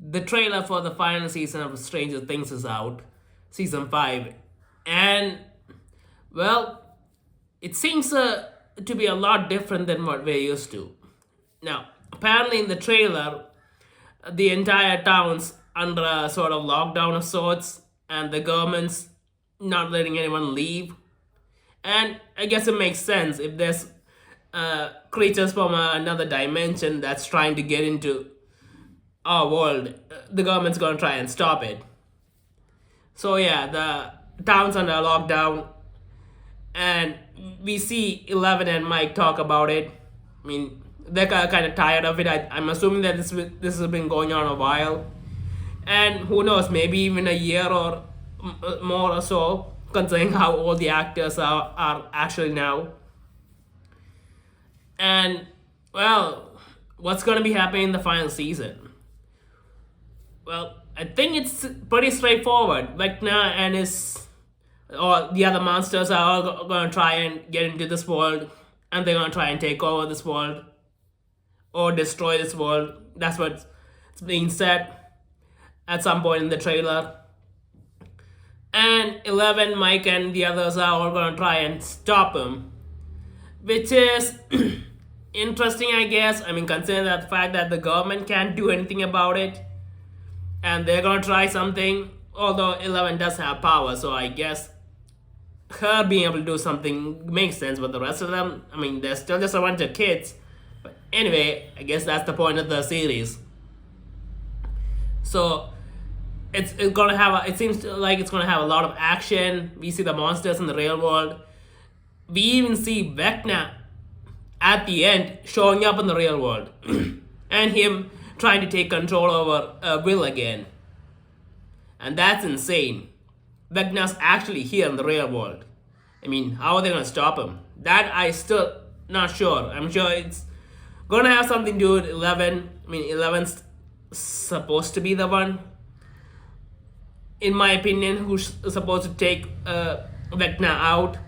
the trailer for the final season of Stranger Things is out, season 5. And, well, it seems to be a lot different than what we're used to. Now, apparently in the trailer, the entire town's under a sort of lockdown of sorts, and the government's not letting anyone leave. And I guess it makes sense if there's creatures from another dimension that's trying to get into our world. The government's gonna try and stop it. So yeah, the town's under lockdown, and we see Eleven and Mike talk about it. I mean, they're kind of tired of it. I'm assuming that this has been going on a while, and who knows, maybe even a year or more or so, considering how old the actors are actually now. And well, what's gonna be happening in the final season? Well, I think it's pretty straightforward. Vecna and his or the other monsters are all gonna try and get into this world, and they're gonna try and take over this world or destroy this world. That's what's being said at some point in the trailer. And Eleven, Mike, and the others are all gonna try and stop him, which is interesting, I guess. I mean, considering that the fact that the government can't do anything about it, and they're gonna try something. Although Eleven does have power, so I guess her being able to do something makes sense. But the rest of them, I mean, they're still just a bunch of kids. But anyway, I guess that's the point of the series. So it's gonna have it seems like it's gonna have a lot of action. We see the monsters in the real world. We even see Vecna at the end showing up in the real world, and him trying to take control over Will again. And that's insane. Vecna's actually here in the real world. I mean, how are they gonna stop him? That I still not sure. I'm sure it's gonna have something to do with Eleven. I mean, Eleven's supposed to be the one, in my opinion, who's supposed to take Vecna out.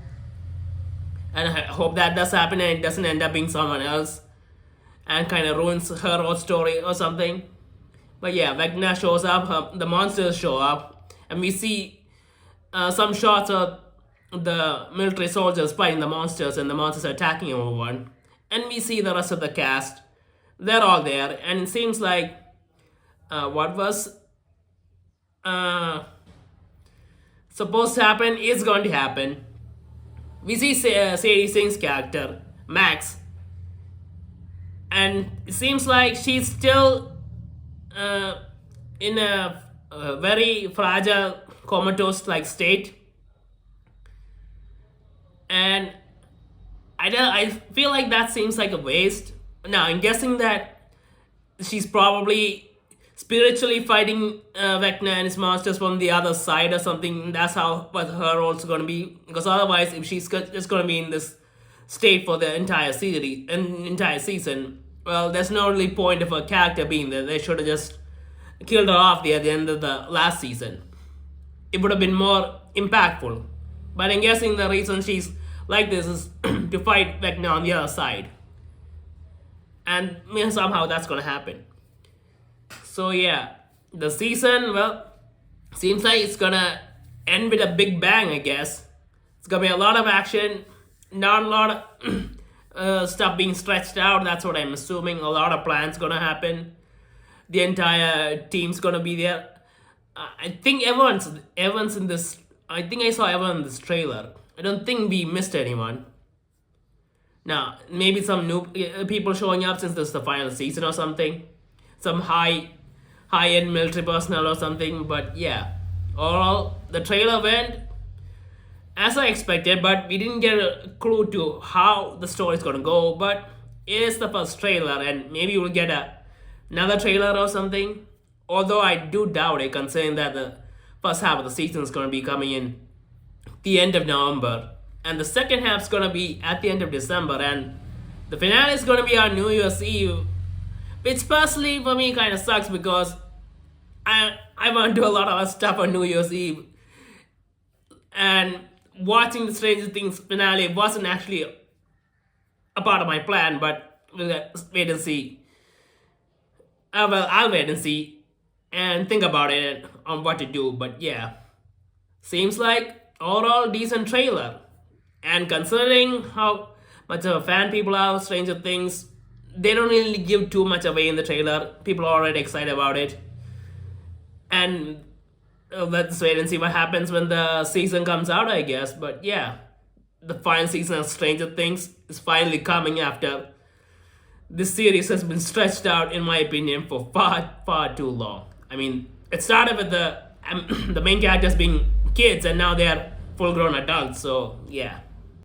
And I hope that does happen and it doesn't end up being someone else and kind of ruins her whole story or something. But yeah, Vecna shows up, the monsters show up, and we see some shots of the military soldiers fighting the monsters, and the monsters are attacking everyone. And we see the rest of the cast. They're all there, and it seems like what was supposed to happen is going to happen. We see Sadie Singh's character, Max, and it seems like she's still in a very fragile, comatose-like state. And I feel like that seems like a waste. Now, I'm guessing that she's probably spiritually fighting Vecna and his monsters from the other side or something. That's how what her role's gonna be. Because otherwise, if she's just gonna be in this state for the entire season, well, there's no really point of her character being there. They should have just killed her off there at the end of the last season. It would have been more impactful. But I'm guessing the reason she's like this is to fight Vecna on the other side. And somehow that's gonna happen. So yeah, the season, well, seems like it's gonna end with a big bang, I guess. It's gonna be a lot of action, not a lot of stuff being stretched out. That's what I'm assuming. A lot of plans gonna happen. The entire team's gonna be there. I think everyone's in this. I think I saw everyone in this trailer. I don't think we missed anyone. Now, maybe some new people showing up since this is the final season or something. Some high-end military personnel or something. But yeah, overall, the trailer went as I expected, but we didn't get a clue to how the story's gonna go. But it is the first trailer, and maybe we'll get another trailer or something. Although I do doubt it, considering that the first half of the season is gonna be coming in the end of November, and the second half is gonna be at the end of December, and the finale is gonna be on New Year's Eve, which personally for me kind of sucks because I want to do a lot of stuff on New Year's Eve, and watching the Stranger Things finale wasn't actually a part of my plan. But we'll wait and see. Well, I'll wait and see. and think about it on what to do. But yeah, seems like overall decent trailer. And considering how much of a fan people are of Stranger Things, they don't really give too much away in the trailer. People are already excited about it. And let's wait and see what happens when the season comes out, I guess. But yeah, the final season of Stranger Things is finally coming after this series has been stretched out, in my opinion, for far, far too long. I mean, it started with the the main characters being kids, and now they are full-grown adults. So yeah.